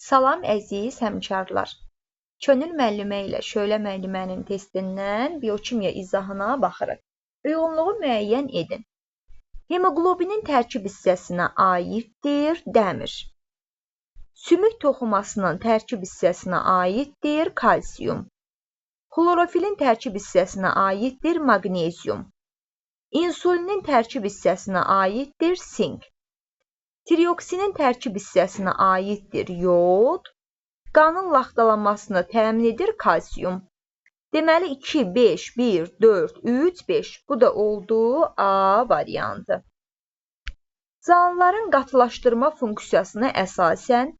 Salam əziz həmkarlar. Könül müəllimə ilə Şölə müəllimənin testindən biokimya izahına baxırıq. Uyğunluğu müəyyən edin. Hemoqlobinin tərkib hissəsinə aiddir dəmir. Sümük toxumasının tərkib hissəsinə aiddir kalsium. Xlorofilin tərkib hissəsinə aiddir maqnezium. İnsulinin tərkib hissəsinə aiddir sink. Trioksinin tərkib hissəsinə aiddir yod. Qanın laxtalanmasını təmin edir kalsium. Deməli 2, 5, 1, 4, 3, 5. Bu da oldu A variantı. Canlıların qatılaşdırma funksiyasına əsasən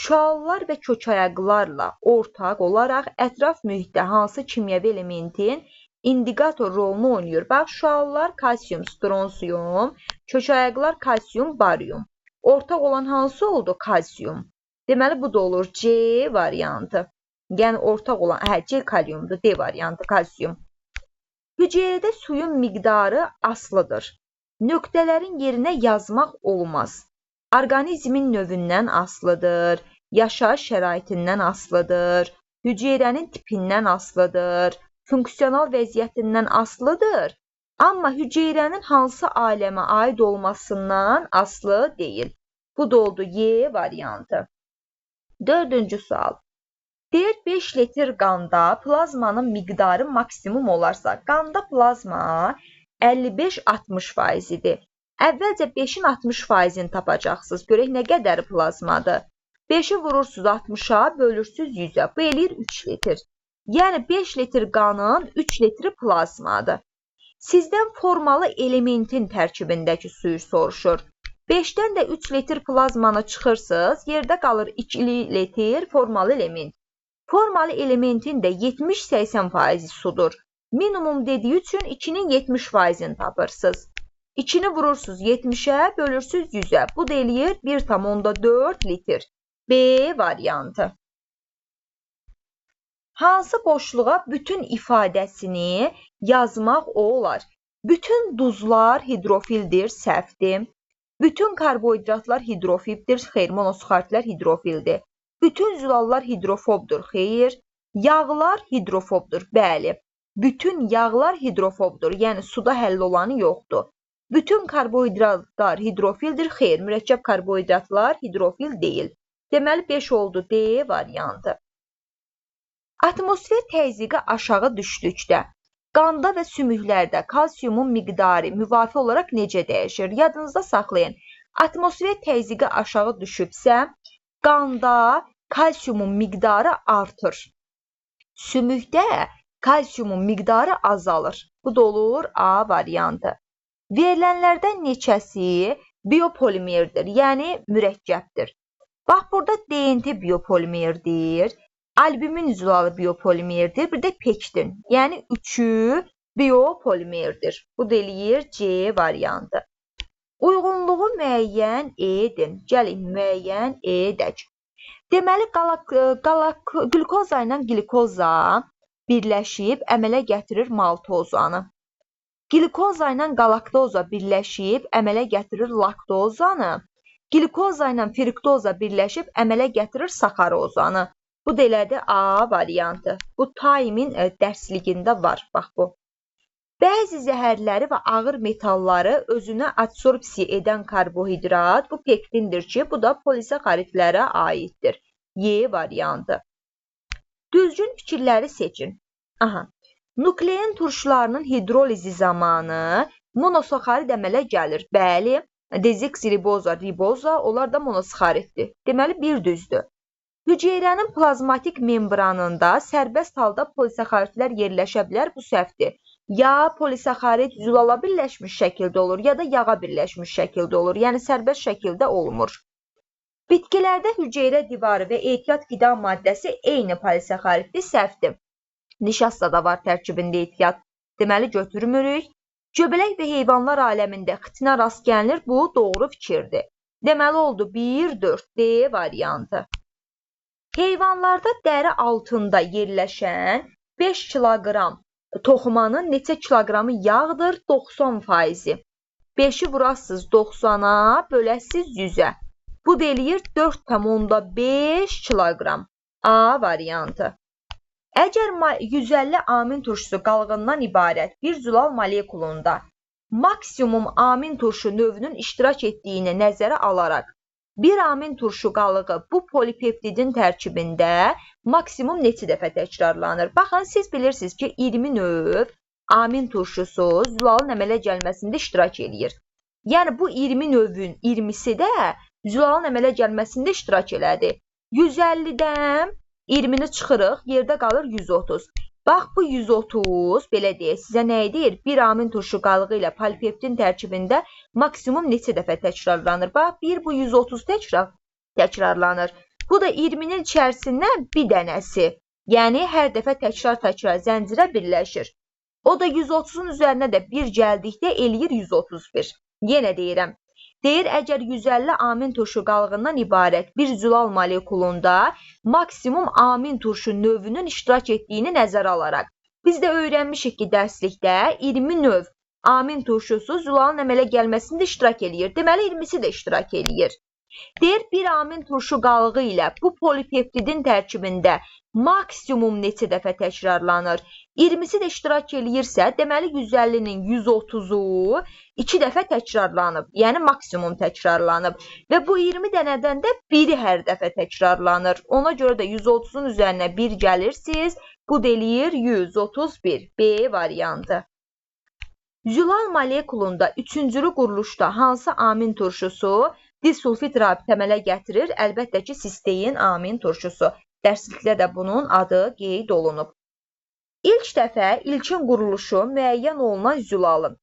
şüalar və kökayaqlarla ortaq olaraq ətraf mühitdə hansı kimyəvi elementin indikator rolunu oynayır? Bax, şüalar kalsium, stronsium, kökayaqlar kalsium, barium. Ortaq olan hansı oldu? Kalsium. Deməli, bu da olur C variantı. Yəni, ortaq olan, C kaliumdur, D variantı, kalsium. Hüceyrədə suyun miqdarı asılıdır. Nöqtələrin yerinə yazmaq olmaz. Orqanizmin növündən asılıdır, yaşayış şəraitindən asılıdır, hüceyrənin tipindən asılıdır, funksional vəziyyətindən asılıdır. Amma hüceyrənin hansı aləmə aid olmasından asılı deyil. Bu da oldu Y variantı. Dördüncü sual. Deyir 5 litr qanda plazmanın miqdarı maksimum olarsa, qanda plazma 55-60% idir. Əvvəlcə 5-in 60%-ni tapacaqsınız. Görək nə qədər plazmadır. 5-i vurursunuz 60-a, bölürsünüz 100-ə. Bu eləyir 3 litr. Yəni 5 litr qanın 3 litri plazmadır. Sizdən formalı elementin tərkibindəki suyu soruşur. 5-dən də 3 litr plazmanı çıxırsınız, yerdə qalır 2 litr formalı element. Formalı elementin də 70-80% sudur. Minimum dediyi üçün 2-nin 70%-ni tapırsınız. 2-ni vurursunuz 70-ə, bölürsünüz 100-ə. Bu da eləyir 1,4 litr. B variantı. Hansı boşluğa bütün ifadəsini yazmaq olar? Bütün duzlar hidrofildir, səhvdir. Bütün karbohidratlar hidrofibdir, xeyr, monosakkaridlər hidrofildir. Bütün zülallar hidrofobdur, xeyr. Yağlar hidrofobdur, bəli. Bütün yağlar hidrofobdur, yəni suda həll olanı yoxdur. Bütün karbohidratlar hidrofildir, xeyr, mürəkkəb karbohidratlar hidrofil deyil. Deməli 5 oldu D variantı. Atmosfer təzyiqi aşağı düşdükdə qanda və sümüklərdə kalsiumun miqdarı müvafi olaraq necə dəyişir? Yadınızda saxlayın. Atmosfer təzyiqi aşağı düşübsə, qanda kalsiumun miqdarı artır. Sümükdə kalsiumun miqdarı azalır. Bu da olur A variantı. Verilənlərdən neçəsi biopolimerdir, yəni mürəkkəbdir. Bax, burada DNT biopolimerdir. Albumin zülalı biopolimerdir, bir də pektin, yəni 3-ü biopolimerdir. Bu da eləyir C variantı. Uyğunluğu müəyyən edin. Gəlin, müəyyən edək. Deməli, glukoza ilə glikoza birləşib əmələ gətirir maltozanı. Glikoza ilə galaktoza birləşib əmələ gətirir laktozanı. Glikoza ilə fruktoza birləşib əmələ gətirir saxarozanı. Bu da elədi A variantı. Bu Time'in dərsligində var. Bax bu. Bəzi zəhərləri və ağır metalları özünə adsorpsiya edən karbohidrat bu pektindir ki, bu da polisakkaridlərə aiddir. Y variantı. Düzgün fikirləri seçin. Aha. Nuklein turşularının hidrolizi zamanı monosakkarid əmələ gəlir. Bəli, dezoksiriboza, riboza, onlar da monosakkariddir. Deməli, bir düzdür. Hüceyrənin plazmatik membranında sərbəst halda polisakkaridlər yerləşə bilər, bu səhvdir. Ya polisakkarid zülala birləşmiş şəkildə olur, ya da yağa birləşmiş şəkildə olur, yəni sərbəst şəkildə olmur. Bitkilərdə hüceyrə divarı və ehtiyat qida maddəsi eyni polisakkariddir, səhvdir. Nişasta da var tərkibində ehtiyat, deməli götürmürük. Göbələk və heyvanlar aləmində xitinə rast gəlinir, bu doğru fikirdir. Deməli oldu 1-4 D variantı. Heyvanlarda dəri altında yerləşən 5 kiloqram toxumanın neçə kiloqramı yağdır? 90%. 5-i vurasınız 90-a, böləsiz 100-ə. Bu da eləyir 4,5 kiloqram. A variantı. Əgər 150 amin turşusu qalığından ibarət bir zülal molekulunda maksimum amin turşu növünün iştirak etdiyini nəzərə alaraq, bir amin turşu qalığı bu polipeptidin tərkibində maksimum neçə dəfə təkrarlanır? Baxın, siz bilirsiniz ki, 20 növ amin turşusu zülalın əmələ gəlməsində iştirak edir. Yəni, bu 20 növün 20'si də zülalın əmələ gəlməsində iştirak elədi. 150-dən 20'ni çıxırıq, yerdə qalır 130. Bax, bu 130, belə deyək, sizə nə edir? Bir amin turşu qalığı ilə polipeptin tərkibində maksimum neçə dəfə təkrarlanır? Bax, bu 130 təkrarlanır. Bu da 20'nin içərisindən bir dənəsi. Yəni, hər dəfə təkrar zəncirə birləşir. O da 130'un üzərinə də bir gəldikdə eləyir 131. Yenə deyirəm. Deyir, əgər 150 amin turşu qalığından ibarət bir zülal molekulunda maksimum amin turşu növünün iştirak etdiyini nəzərə alaraq. Biz də öyrənmişik ki, dərslikdə 20 növ amin turşusu zülalın əmələ gəlməsində iştirak edir. Deməli, 20'si də iştirak edir. Deyir, bir amin turşu qalığı ilə bu polipeptidin tərkibində maksimum neçə dəfə təkrarlanır? 20'si də iştirak edirsə, deməli 150'nin 130'u 2 dəfə təkrarlanıb. Yəni maksimum təkrarlanıb. Və bu 20 dənədən də biri hər dəfə təkrarlanır. Ona görə də 130'un üzərinə 1 gəlirsiniz. Bu eləyir 131. B variantı. Zülal molekulunda üçüncülü quruluşda hansı amin turşusu disulfid rabitə əmələ gətirir? Əlbəttə ki, sistein amin turşusu. Dərslikdə də bunun adı qeyd olunub. İlk dəfə ilkin quruluşu müəyyən olunan zülalın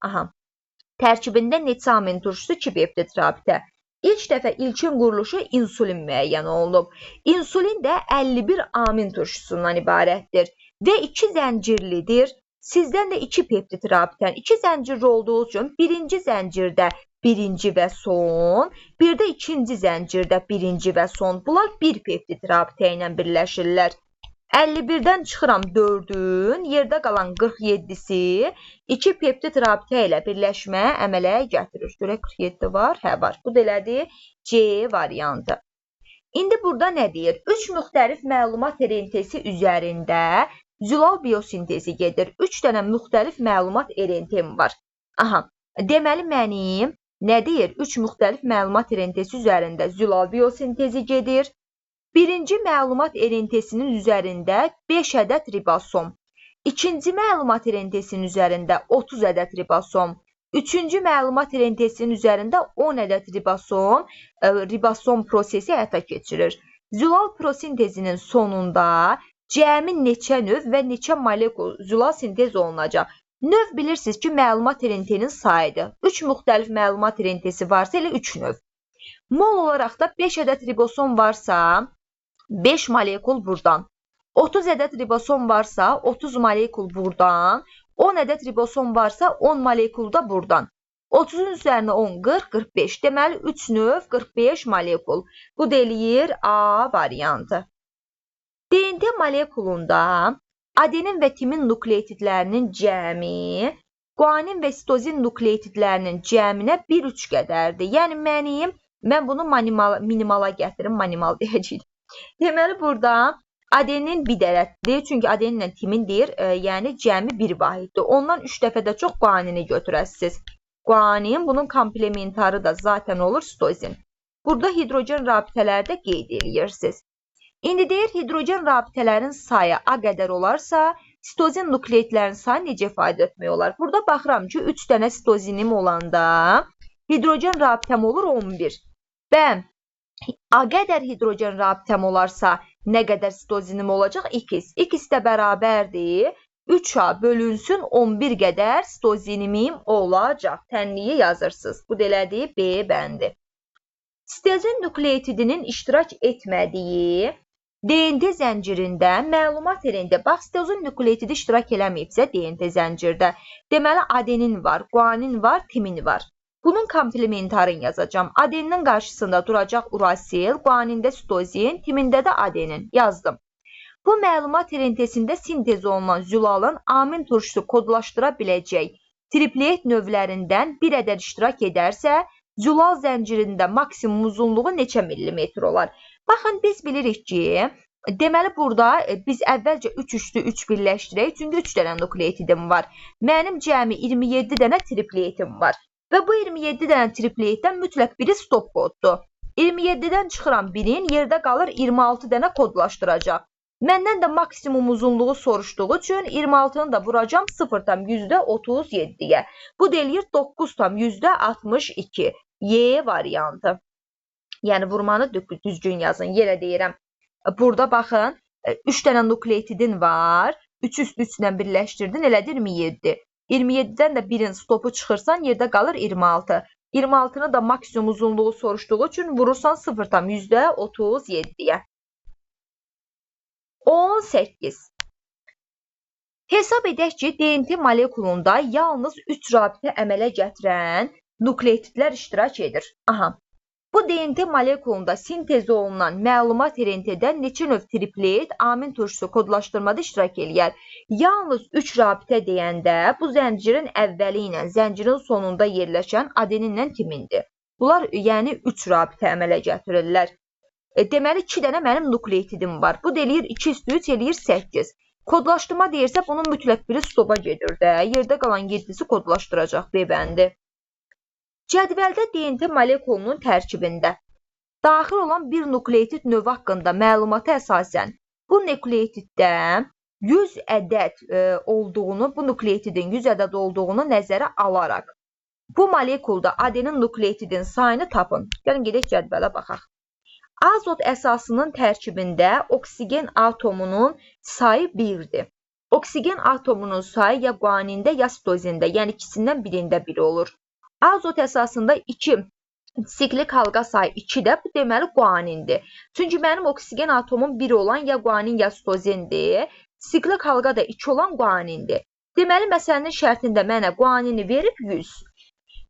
tərkibində neçə amin turşusu 2 peptid rabitə. İlk dəfə ilkin quruluşu insulin müəyyən olunub. İnsulin də 51 amin turşusundan ibarətdir və 2 zəncirlidir. Sizdən də 2 peptid rabitən 2 zəncirli olduğu üçün birinci zəncirdə birinci və son, bir də ikinci zəncirdə birinci və son. Bunlar bir peptid rabitə ilə birləşirlər. 51'dən çıxıram 4'ün, yerdə qalan 47'si 2 peptid rabitə ilə birləşmə əmələ gətirir. Görək 47 var, hə var. Bu da elədir C variantı. İndi burada nə deyir? 3 müxtəlif məlumat RNT-si üzərində zülal biosintezi gedir. 3 dənə müxtəlif məlumat RNT-im var. Deməli mənim nə deyir? 3 müxtəlif məlumat RNT-si üzərində zülal biosintezi gedir. Birinci məlumat RNT-sinin üzərində 5 ədəd ribosom. İkinci məlumat RNT-sinin üzərində 30 ədəd ribosom. Üçüncü məlumat RNT-sinin üzərində 10 ədəd ribosom prosesi həyata keçirir. Zülal prosintezinin sonunda cəmi neçə növ və neçə molekul zülal sintez olunacaq? Növ bilirsiniz ki, məlumat RNT-nin sayıdır. 3 müxtəlif məlumat RNT-si varsa elə 3 növ. Mol olaraq da 5 ədəd ribosom varsa 5 molekul buradan. 30 ədəd ribosom varsa 30 molekul buradan. 10 ədəd ribosom varsa 10 molekul da buradan. 30'un üzərinə 10, 40, 45. Deməli 3 növ 45 molekul. Bu da eləyir A variantı. DNT molekulunda adenin və timin nukleotidlərinin cəmi, guanin və sitozin nukleotidlərinin cəminə 1,3 qədərdir. Yəni mən bunu minimala gətirim, manimal deyəcəyim. Deməli burada adenin bir dərətdir, çünki adeninlə timin deyir, yəni cəmi bir vahiddir. Ondan 3 dəfə də çox guanini götürəsiniz. Guanin, bunun komplementarı da zaten olur sitozin. Burada hidrogen rabitələrdə qeyd edirsiniz. İndi deyir, hidrogen rabitələrin sayı A qədər olarsa, sitozin nukleotidlərin sayı necə ifadə etmək olar? Burada baxıram ki, 3 dənə sitozinim olanda hidrogen rabitəm olur 11. Və A qədər hidrogen rabitəm olarsa, nə qədər sitozinim olacaq? 2. 2 də bərabərdir. 3A bölünsün 11 qədər sitozinimim olacaq. Tənliyi yazırsınız. Bu delədir B bəndi. Sitozin nukleotidinin iştirak etmədiyi DNT zəncirində məlumat elində. Bax, sitozin nukleotidi iştirak eləməyibsə DNT zəncirdə. Deməli, adenin var, guanin var, timin var. Bunun komplementarını yazacağım. Adeninin qarşısında duracaq urasil, guanində sitozin, timində də adenin. Yazdım. Bu məlumat RNT-sində sintez olunan zülalın amin turşusu kodlaşdıra biləcək triplet növlərindən bir ədəd iştirak edərsə, Zülal zəncirində maksimum uzunluğu neçə millimetr olar? Baxın, biz bilirik ki, deməli burada biz əvvəlcə 3 üstü 3 birləşdirək, çünki 3 dənə nukleotidim var. Mənim cəmi 27 dənə tripletim var. Və bu 27 dənə tripleytdən mütləq biri stop koddur. 27-dən çıxıram birin, yerdə qalır 26 dənə kodlaşdıracaq. Məndən də maksimum uzunluğu soruşduğu üçün 26-nı da vuracam 0,37-yə. Bu deyir 9,62. Y variantı. Yəni vurmanı düzgün yazın. Yerə deyirəm. Burada baxın, 3 dənə nukleotidin var. 3 üstü 3 ilə birləşdirdin, elədir 27. 27-dən də birin stopu çıxırsan, yerdə qalır 26. 26-nı da maksimum uzunluğu soruşduğu üçün vurursan 0,37-yə. 18. Hesab edək ki, DNT molekulunda yalnız 3 rabitə əmələ gətirən nukleotidlər iştirak edir. Aha. Bu DNT molekulunda sintez olunan məlumat RNT-də neçə növ triplet amin turşusu kodlaşdırmada iştirak eləyər? Yalnız 3 rabitə deyəndə bu zəncirin əvvəli ilə zəncirin sonunda yerləşən adeninlə timindir. Bunlar yəni 3 rabitə əmələ gətirirlər. Deməli 2 dənə mənim nukleotidim var. Bu deyir 2 üstü 3 eləyir 8. Kodlaşdırma deyirsə bunun mütləq biri stopa gedir də. Yerdə qalan 7-si kodlaşdıracaq B bəndi. Cədvəldə DNT molekulunun tərkibində daxil olan bir nukleotid növü haqqında məlumata əsasən bu nukleotiddə 100 ədəd olduğunu, bu nukleotidin 100 ədəd olduğunu nəzərə alaraq bu molekulda adenin nukleotidin sayını tapın. Gəlin gedək cədvələ baxaq. Azot əsasının tərkibində oksigen atomunun sayı 1-dir. Oksigen atomunun sayı ya guanində ya sitozində, yəni ikisindən birində biri olur. Azot əsasında 2 siklik halqa sayı 2-də, bu deməli guanindir. Çünki mənim oksigen atomum 1 olan ya guanin ya sitozindir. Siklik halqa da 2 olan guanindir. Deməli, məsələnin şərtində mənə guanini verib 100.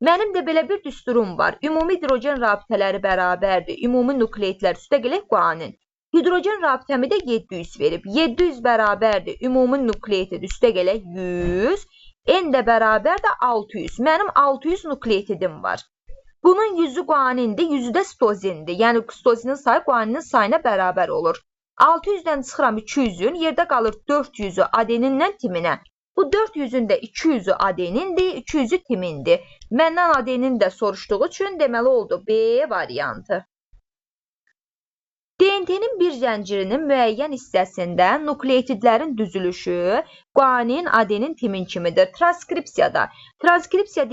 Mənim də belə bir düsturum var. Ümumi hidrogen rabitələri bərabərdir. Ümumi nukleotlər üstə gələk guanin. Hidrogen rabitəmi də 700 verib. 700 bərabərdir. Ümumi nukleotid üstə gələk 100. N də bərabər də 600. Mənim 600 nukleotidim var. Bunun 100'ü guanindir, 100'ü də sitozindir. Yəni sitozinin sayı guaninin sayına bərabər olur. 600'dən çıxıram 200'ün, yerdə qalır 400'ü adeninlə timinə. Bu 400'ün də 200'ü adenindir, 200'ü timindir. Məndən adenin də soruşduğu üçün deməli oldu B variantı. DNT-nin bir zəncirinin müəyyən hissəsində nukleotidlərin düzülüşü guanin, adenin, timin kimidir. Transkripsiya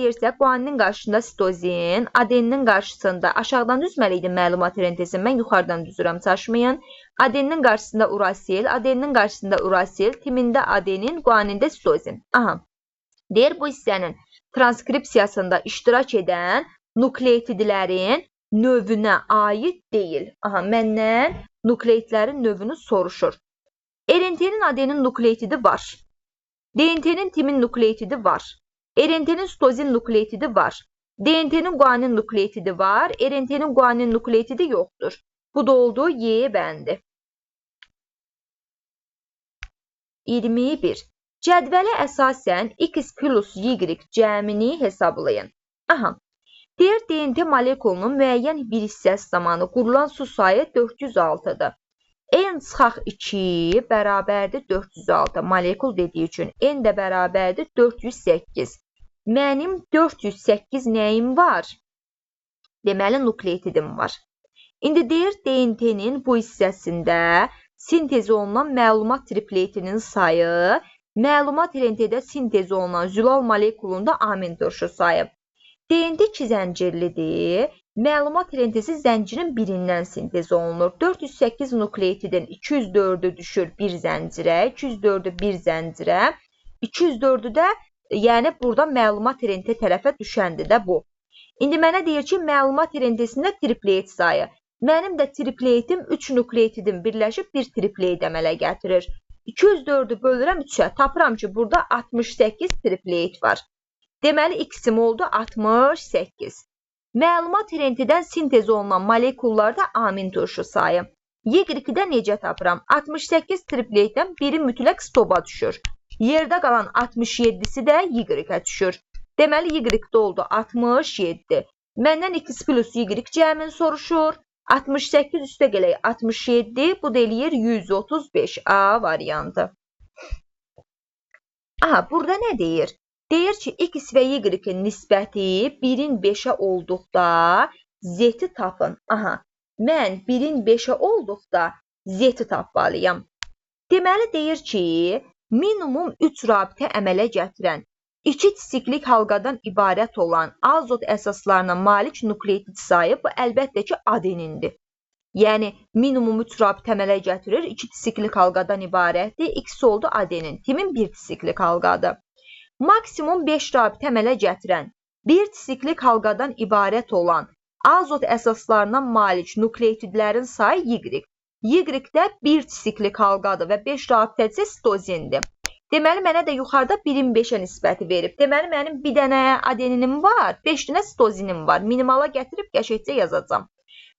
deyirsə, guaninin qarşısında sitozin, adeninin qarşısında aşağıdan düzməliydi məlumat rentesi. Mən yuxarıdan düzürəm, çaşmayın. Adeninin qarşısında urasil, adeninin qarşısında urasil, timində adenin, guanində sitozin. Aha. Deyir, bu hissənin transkripsiyasında iştirak edən nukleotidlərin növünə aid deyil. Aha, məndən nukleotidlərin növünü soruşur. RNT-nin adenin nukleotidi var. DNT-nin timin nukleotidi var. RNT-nin sitozin nukleotidi var. DNT-nin guanin nukleotidi var. RNT-nin guanin nukleotidi yoxdur. Bu da oldu Y bəndi. 21. Cədvələ əsasən X plus Y cəmini hesablayın. Aha. Deyir, DNT molekulunun müəyyən bir hissəsi zamanı qurulan su sayı 406'dır. N çıxaq 2 bərabərdir 406. Molekul dediyi üçün N də bərabərdir 408. Mənim 408 nəyim var? Deməli, nukleotidim var. İndi deyir, DNT-nin bu hissəsində sintez olunan məlumat tripletinin sayı, məlumat RNT-də sintez olunan zülal molekulunda amin turşu sayı. DNT 2 zəncirlidir. Məlumat rentesi zəncirin birindən sintez olunur. 408 nukleotidin 204'ü düşür bir zəncirə, 204'ü bir zəncirə, 204'ü də yəni burada məlumat rente tərəfə düşəndir də bu. İndi mənə deyir ki, məlumat rentesində triplet sayı. Mənim də tripletim 3 nukleotidim birləşib bir triplet əmələ gətirir. 204'ü bölürəm 3'ə. Tapıram ki, burada 68 triplet var. Deməli, X-im oldu 68. Məlumat rentədən sintez olunan molekullarda amin turşu sayı. Y-də necə tapıram? 68 tripletdən biri mütləq stopa düşür. Yerdə qalan 67'si də Y-ə düşür. Deməli, Y-də oldu 67. Məndən x plus y cəmin soruşur. 68 üstə gələk 67, bu da eləyir 135. A variantı. Aha, burada nə deyir? Deyir ki, x və y-in nisbəti 1-in 5-ə olduqda z-i tapın. Aha, mən 1-in 5-ə olduqda z-i tapmalıyam. Deməli, deyir ki, minimum 3 rabitə əmələ gətirən, 2 siklik halqadan ibarət olan azot əsaslarına malik nukleotid sayı, bu əlbəttə ki, adenindir. Yəni, minimum 3 rabitə əmələ gətirir, 2 siklik halqadan ibarətdir, x oldu adenin, timin 1 siklik halqadır. Maksimum 5 rabitə əmələ gətirən, 1 siklik halqadan ibarət olan azot əsaslarına malik nukleotidlərin sayı y. Y-də 1 siklik halqadır və 5 rabitəsi sitozindir. Deməli, mənə də yuxarıda 1-in 5-ə nisbəti verib. Deməli, mənim bir dənə adeninim var, 5 dənə sitozinim var. Minimala gətirib qəşəngcə yazacağam.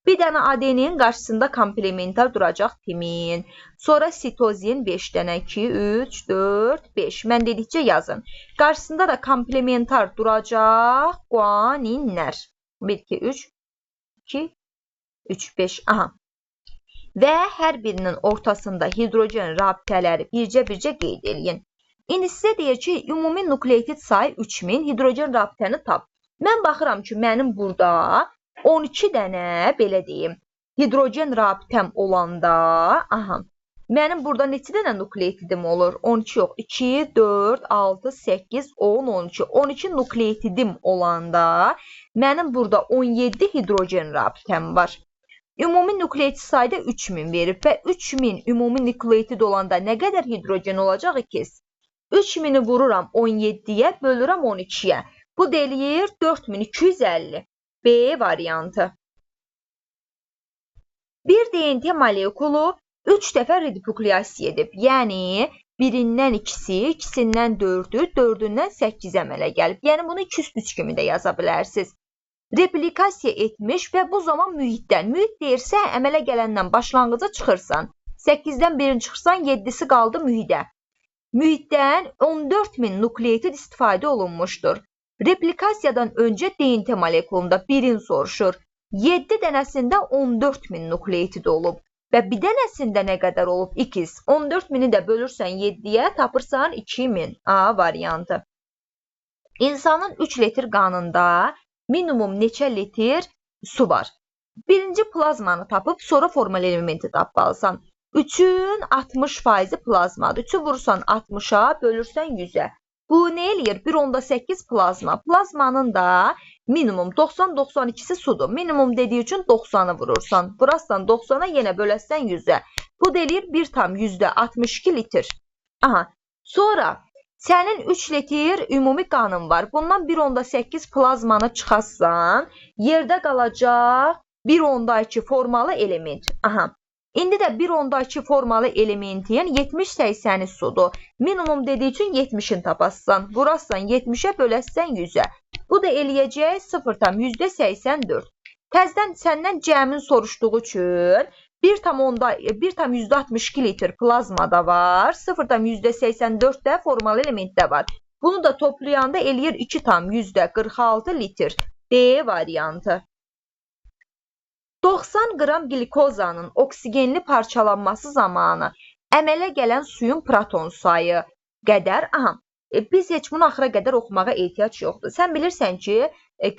Bir dənə adenin qarşısında komplementar duracaq timin. Sonra sitozin 5 dənə, 2, 3, 4, 5. Mən dedikcə yazın. Qarşısında da komplementar duracaq guaninlər. 1, 2, 3, 2, 3, 5. Aha. Və hər birinin ortasında hidrogen rabitələri bircə qeyd edin. İndi sizə deyir ki, ümumi nukleotid sayı 3000, hidrogen rabitəni tap. Mən baxıram ki, mənim burada 12 dənə, belə deyim, hidrogen rabitəm olanda, aha, mənim burada neçə dənə nukleotidim olur? 12 yox, 2, 4, 6, 8, 10, 12. 12 nukleotidim olanda, mənim burada 17 hidrogen rabitəm var. Ümumi nukleotid sayda 3000 verib və 3000 ümumi nukleotid olanda nə qədər hidrogen olacaq? 2. 3000-i vururam 17-yə, bölürəm 12-yə. Bu eləyir 4250. B variantı. Bir DNT molekulu 3 dəfə reduplikasiya edib. Yəni, birindən 2-si, 2-sindən 4-ü, 4-ündən 8 əmələ gəlib. Yəni, bunu 2 üst 3 kimi də yaza bilərsiniz. Replikasiya etmiş və bu zaman mühitdən. Mühit deyirsə, əmələ gələndən başlanğıca çıxırsan. 8-dən birini çıxırsan, 7-si qaldı mühidə. Mühitdən 14000 nukleotid istifadə olunmuşdur. Replikasiyadan öncə DNT molekulunda birin soruşur. 7 dənəsində 14000 nukleotid olub. Və bir dənəsində nə qədər olub? 2. 14000-i də bölürsən 7-yə, tapırsan 2000. A variantı. İnsanın 3 litr qanında minimum neçə litr su var? Birinci plazmanı tapıb, sonra formal elementi tapmalısan. 3-ün 60% plazmadır. 3-ü vurursan 60-a, bölürsən 100-ə. Bu nə eləyir? 1,8 plazma. Plazmanın da minimum 90-92'si sudur. Minimum dediyi üçün 90'ı vurursan. Vurarsan 90'a, yenə böləsən 100'ə. Bu da eləyir 1,62 litr. Aha. Sonra sənin 3 litr ümumi qanın var. Bundan 1,8 plazmanı çıxarsan, yerdə qalacaq 1,2 formalı element. Aha. İndi də 1,2 formalı elementin 70-80'i sudur. Minimum dediyi üçün 70'ini tapassan. Vurarsan 70'ə, böləsən 100'ə. Bu da eləyəcək 0,84. Təzdən səndən cəmin soruşduğu üçün 1,62 litr plazmada var. 0,84 də formal elementdə var. Bunu da toplayanda eləyir 2,46 litr. D variantı. 90 qram glikozanın oksigenli parçalanması zamanı əmələ gələn suyun proton sayı qədər. Aha, biz heç bunu axıra qədər oxumağa ehtiyac yoxdur. Sən bilirsən ki,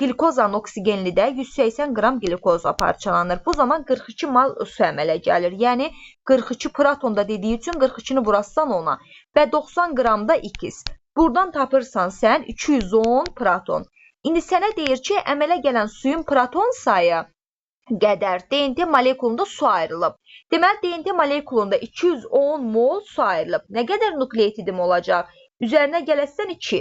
glikozanın oksigenlidə 180 qram glikoza parçalanır. Bu zaman 42 mal su əmələ gəlir. Yəni 42 protonda dediyi üçün 42'ni vurarsan ona və 90 qramda 2. Buradan tapırsan sən 210 proton. İndi sənə deyir ki, əmələ gələn suyun proton sayı qədər DNT molekulunda su ayrılıb. Deməli, DNT molekulunda 210 mol su ayrılıb. Nə qədər nukleotidim olacaq? Üzərinə gələsən 2.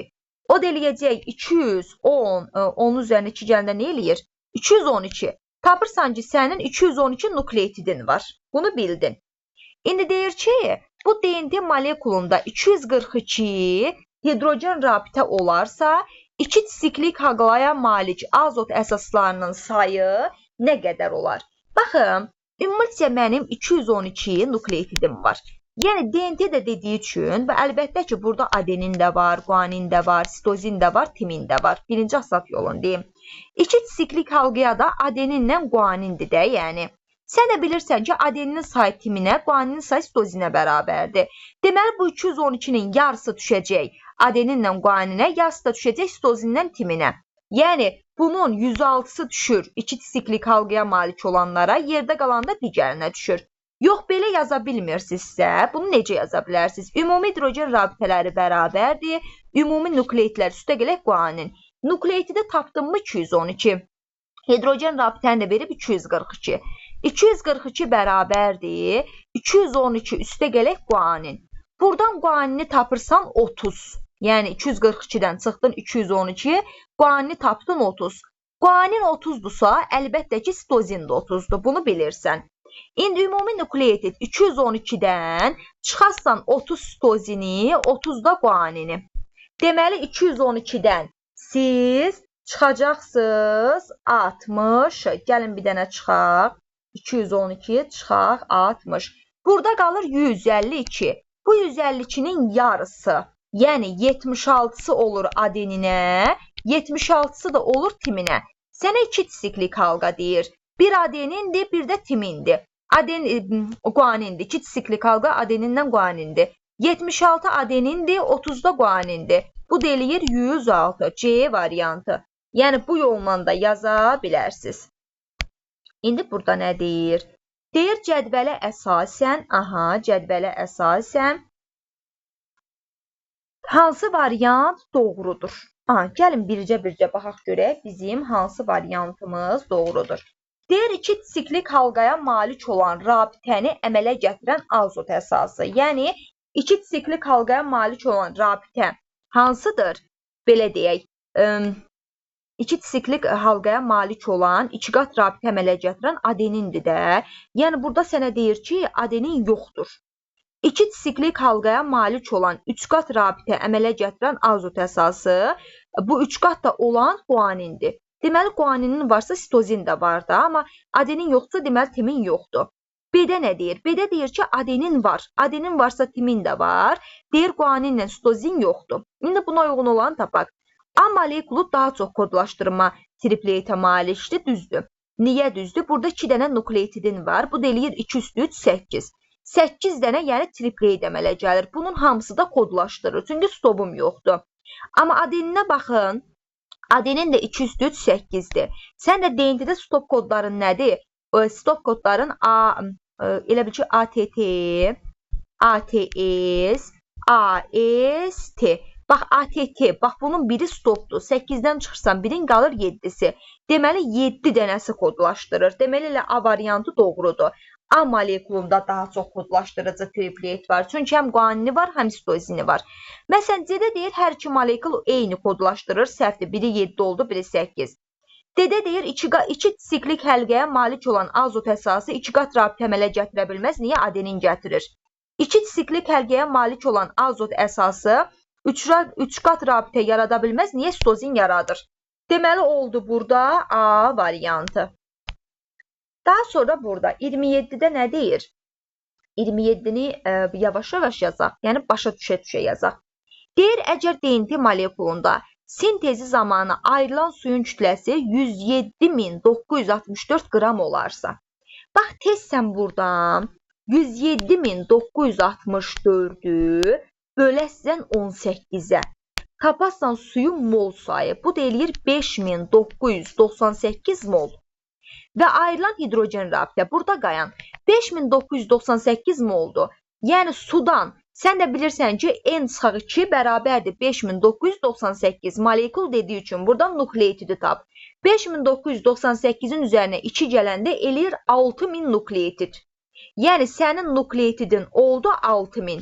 O da eləyəcək 210, 10 üzərinə 2 gələndə nə eləyir? 212. Tapırsan ki, sənin 212 nukleotidin var. Bunu bildin. İndi deyir ki, bu DNT molekulunda 242 hidrogen rabitə olarsa, 2 siklik halqaya malik azot əsaslarının sayı nə qədər olar? Baxın, ümumiyyətcə mənim 212 nukleotidim var. Yəni DNT də dediyi üçün və əlbəttə ki, burada adenin də var, guanin də var, sitozin də var, timin də var. Birinci asat yolunu deyim. İki siklik halqaya da adeninlə guanindir də, yəni. Sən də bilirsən ki, adeninin sayı timinə, guaninin sayı sitozinə bərabərdir. Deməli, bu 212-nin yarısı düşəcək adeninlə guaninə, yarısı da düşəcək sitozindən timinə. Yəni, bunun 106-sı düşür iki siklik halqaya malik olanlara, yerdə qalanda digərinə düşür. Yox, belə yaza bilmirsinizsə, bunu necə yaza bilərsiniz? Ümumi hidrogen rabitələri bərabərdir, ümumi nukleitlər üstə gələk guanin. Nukleitini tapdınmı 212? Hidrogen rabitəni də verib 242. 242 bərabərdir, 212 üstə gələk guanin. Buradan guanini tapırsan 30. Yəni 242-dən çıxdın 212, guanini tapdın 30. Guanin 30-dursa, əlbəttə ki, sitozin də 30-dur. Bunu bilirsən. İndi ümumi nukleotit 212-dən çıxarsan 30 sitozini, 30 da guanini. Deməli, 212-dən siz çıxacaqsınız 60. Gəlin bir dənə çıxaq. 212 çıxaq 60. Burada qalır 152. Bu 152-nin yarısı, yəni 76-sı olur adeninə, 76-sı da olur timinə. Sənə iki siklik halqa deyir. Bir adenindir, bir də timindir. Guanindir. İki siklik halqa adenindən guanindir. 76 adenindir, 30 da guanindir. Bu deyir 106. C variantı. Yəni bu yolla da yaza bilərsiniz. İndi burada nə deyir? Deyir cədvələ əsasən, cədvələ əsasən hansı variant doğrudur? Gəlin bircə baxaq görək bizim hansı variantımız doğrudur. Deyir iki siklik halqaya malik olan rabitəni əmələ gətirən azot əsası. Yəni iki siklik halqaya malik olan rabitə hansıdır? Belə deyək. İki siklik halqaya malik olan iki qat rabitə əmələ gətirən adenindir də. Yəni burada sənə deyir ki, adenin yoxdur. İki siklik halqaya malik olan üç qat rabitə əmələ gətirən azot əsası, bu üç qat da olan guanindir. Deməli, guaninin varsa sitozin də var da, amma adenin yoxsa deməli timin yoxdur. B-də nə deyir? B-də deyir ki, adenin var. Adenin varsa timin də var. Deyir, guaninlə sitozin yoxdur. İndi buna uyğun olanı tapaq. A molekulu daha çox kodlaşdırma tripleytə malikdir, düzdür. Niyə düzdür? Burada 2 dənə nukleitidin var. Bu deyir 2 üstü 3, 8. 8 dənə, yəni tripleyt əmələ gəlir. Bunun hamısı da kodlaşdırır. Çünki stopum yoxdur. Amma adeninə baxın. Adenin də 2 üstü 3, 8-dir. Sən də DNT-də stop kodların nədir? Stop kodların elə bil ki, ATT, ATS, AST. Bax, ATT, bax bunun biri stopdur. 8-dən çıxırsan, birin qalır 7-si. Deməli, 7 dənəsi kodlaşdırır. Deməli, elə A variantı doğrudur. A molekulunda daha çox kodlaşdırıcı tripleyt var. Çünki həm guanini var, həm sitozini var. Məsələn, C-də deyir, hər iki molekul eyni kodlaşdırır. Səhvdir, biri 7 oldu, biri 8. D-də deyir, iki siklik həlqəyə malik olan azot əsası iki qat rabitə əmələ gətirə bilməz. Niyə? Adenin gətirir. İki siklik həlqəyə malik olan azot əsası üç qat rabitə yarada bilməz. Niyə? Sitozin yaradır. Deməli, oldu burada A variantı. Daha sonra burada 27-də nə deyir? 27-ni yavaş-yavaş yazaq, yəni başa düşə-düşə yazaq. Deyir, əgər DNT molekulunda sintezi zamanı ayrılan suyun kütləsi 107.964 qram olarsa, bax, tez sən buradan 107.964-ü böləsən 18-ə. Tapasan suyun mol sayı. Bu deyilir 5998 mol. Və ayrılan hidrogen rabitə burada qayan 5998 moldur. Yəni sudan sən də bilirsən ki, N-2 bərabərdir 5998 molekul dediyi üçün buradan nukleotidi tap. 5998-in üzərinə 2 gələndə eləyir 6000 nukleotid. Yəni sənin nukleotidin oldu 6000.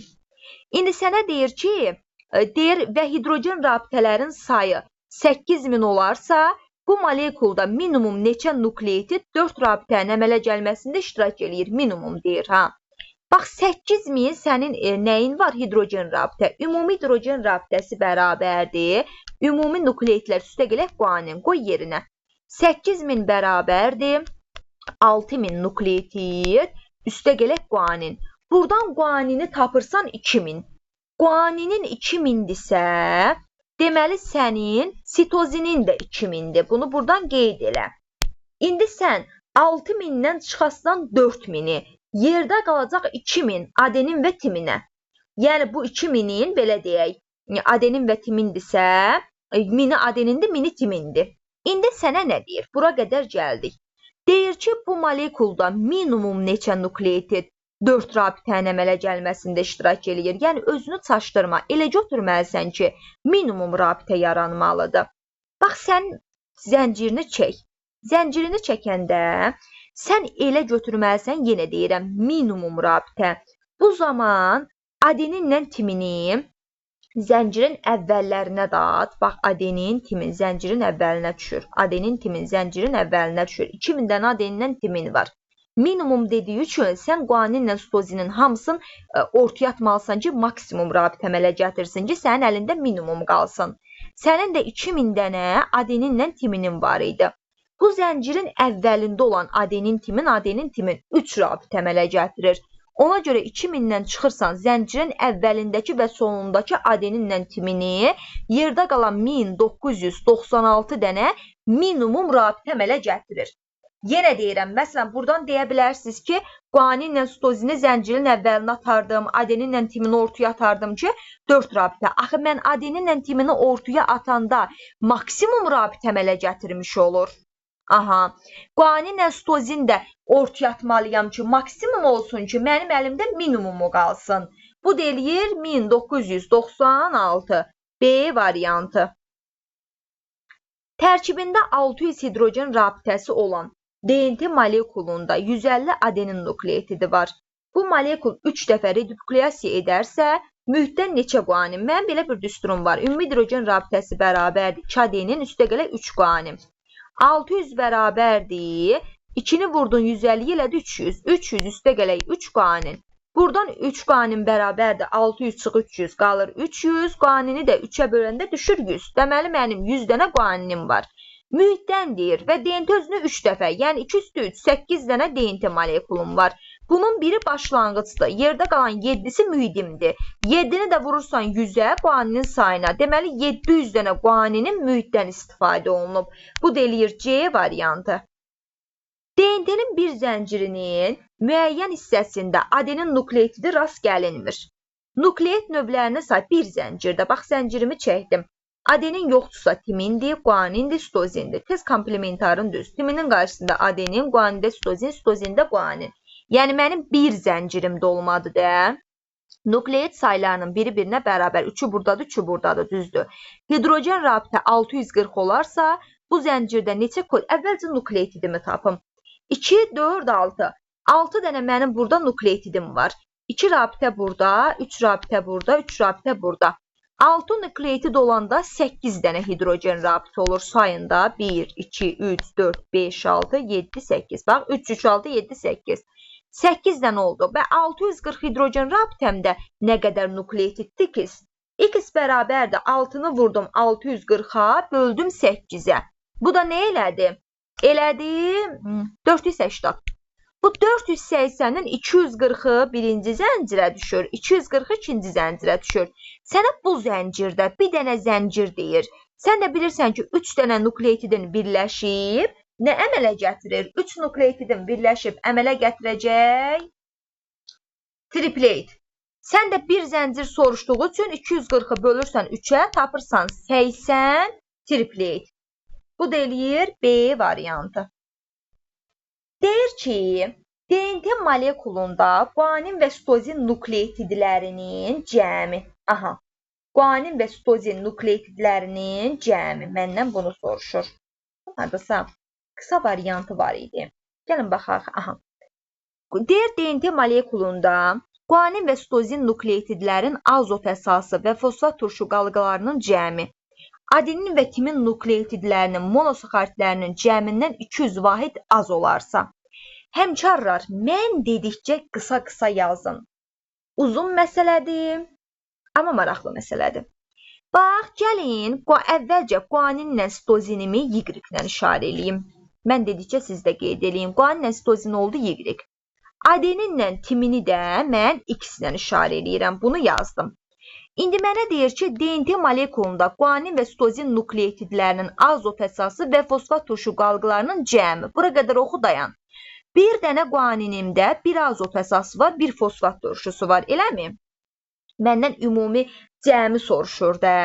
İndi sənə deyir ki, və hidrogen rabitələrin sayı 8000 olarsa, bu molekulda minimum neçə nukleotid 4 rabitənin əmələ gəlməsində iştirak eləyir. Minimum deyir. Bax, 8000 sənin nəyin var? Hidrogen rabitə. Ümumi hidrogen rabitəsi bərabərdir. Ümumi nukleitlər üstə gələk guanin. Qoy yerinə. 8000 bərabərdir. 6000 nukleitid üstə gələk guanin. Buradan guanini tapırsan 2000. Guaninin 2000-dirsə, Deməli, sənin sitozinin də 2000-dir. Bunu buradan qeyd elə. İndi sən 6000-dən çıxasan 4000-i, yerdə qalacaq 2000 adenin və timinə. Yəni, bu 2000-in, belə deyək, adenin və timindirsə, 1000-i adenindir, 1000-i timindir. İndi sənə nə deyir? Bura qədər gəldik. Deyir ki, bu molekulda minimum neçə nukleotid 4 rabitənin əmələ gəlməsində iştirak edir. Yəni, özünü çaşdırma. Elə götürməlisən ki, minimum rabitə yaranmalıdır. Bax, sən zəncirini çək. Zəncirini çəkəndə sən elə götürməlisən, yenə deyirəm, minimum rabitə. Bu zaman adeninlə timini zəncirin əvvəllərinə dat. Bax, adenin, timin zəncirin əvvəlinə düşür. Adenin, timin zəncirin əvvəlinə düşür. 2000-dən adeninlə timin var. Minimum dediyi üçün sən guaninlə sitozinin hamısını ortaya atmalısan ki, maksimum rabitə əmələ gətirsin ki, sənin əlində minimum qalsın. Sənin də 2000 dənə adeninlə timinin var idi. Bu zəncirin əvvəlində olan adenin, timin 3 rabitə əmələ gətirir. Ona görə 2000-dən çıxırsan, zəncirin əvvəlindəki və sonundakı adeninlə timini, yerdə qalan 1996 dənə minimum rabitə əmələ gətirir. Yenə deyirəm, məsələn, buradan deyə bilərsiniz ki, guaninlə sitozini zəncirin əvvəlinə atardım, adeninlə timini ortaya atardım ki, 4 rabitə. Axı, mən adeninlə timini ortaya atanda maksimum rabitə əmələ gətirmiş olur. Aha, guaninlə sitozin də ortaya atmalıyam ki, maksimum olsun ki, mənim əlimdə minimumu qalsın. Bu deyir 1996 B variantı. Tərkibində 600 hidrogen rabitəsi olan DNT molekulunda 150 adenin nukleotidi var. Bu molekul 3 dəfə redukleasiya edərsə, mühitdə neçə guanin? Mənim belə bir düsturum var. Ümumi hidrogen rabitəsi bərabərdir 2 adenin, üstə gələ 3 guanin. 600 bərabərdir. 2-ni vurdun 150 elədi 300. 300 üstə gələk 3 guanin. Buradan 3 guanin bərabərdir. 600 çıx 300 qalır 300. Guanini də 3-ə böləndə düşür 100. Deməli, mənim 100 dənə guaninim var. Mühitdən deyir və DNT özünü 3 dəfə, yəni 2 üstü 3, 8 dənə DNT molekulum var. Bunun biri başlanğıcdır. Yerdə qalan 7-si mühitimdir. 7-ni də vurursan 100-ə guaninin sayına. Deməli, 700 dənə guaninin mühitdən istifadə olunub. Bu deyir C variantı. DNT-nin bir zəncirinin müəyyən hissəsində adenin nukleotidi rast gəlinmir. Nukleot növlərini say bir zəncirdə. Bax, zəncirimi çəkdim. Adenin yoxdursa timindir, guanindir, sitozindir. Tez komplementarın düz. Timinin qarşısında adenin, guanində sitozin, sitozində guanin. Yəni, mənim bir zəncirimdə olmadı da. Nukleot saylarının biri-birinə bərabər. 3-ü buradadır, 3-ü buradadır, düzdür. Hidrogen rabitə 640 olarsa, bu zəncirdə neçə kod? Əvvəlcə nukleotidimi tapım. 2, 4, 6. 6 dənə mənim burada nukleotidim var. 2 rabitə burada, 3 rabitə burada, 3 rabitə burada. 6 nukleotid olanda 8 dənə hidrogen rabitə olur sayında. 1, 2, 3, 4, 5, 6, 7, 8. Bax, 3, 3, 6, 7, 8. 8 dənə oldu. Və 640 hidrogen rabitəmdə nə qədər nukleotiddir ki? X bərabərdir. 6-nı vurdum 640-a, böldüm 8-ə. Bu da nə elədi? Elədi 480. Bu 480-nin 240-ı birinci zəncirə düşür, 240-ı ikinci zəncirə düşür. Sənə bu zəncirdə bir dənə zəncir deyir. Sən də bilirsən ki, 3 dənə nukleotidin birləşib nə əmələ gətirir? 3 nukleotidin birləşib əmələ gətirəcək triplet. Sən də bir zəncir soruşduğu üçün 240-ı bölürsən 3-ə, tapırsan 80 triplet. Bu deyir B variantı. Deyir ki, DNT molekulunda guanin və sitozin nukleotidlərinin cəmi. Aha, guanin və sitozin nukleotidlərinin cəmi. Məndən bunu soruşur. Haradasa qısa variantı var idi. Gəlin baxaq. Aha. Deyir DNT molekulunda guanin və sitozin nukleotidlərin azot əsası və fosfat turşu qalqalarının cəmi. Adenin və timin nukleotidlərinin monosaxaridlərinin cəmindən 200 vahid az olarsa. Həmkarlar, mən dedikcə qısa-qısa yazın. Uzun məsələdir, amma maraqlı məsələdir. Bax, gəlin, əvvəlcə guaninlə sitozinimi Y-lə işarə eləyim. Mən dedikcə siz də qeyd edeyim. Guaninlə sitozin oldu Y. Adeninlə timini də mən X-lə işarə eləyirəm. Bunu yazdım. İndi mənə deyir ki, DNT molekulunda guanin və sitozin nukleotidlərinin azot əsası və fosfat turşu qalqılarının cəmi. Bura qədər oxu dayan. Bir dənə guaninimdə bir azot əsası var, bir fosfat turşusu var, eləmi? Məndən ümumi cəmi soruşur da.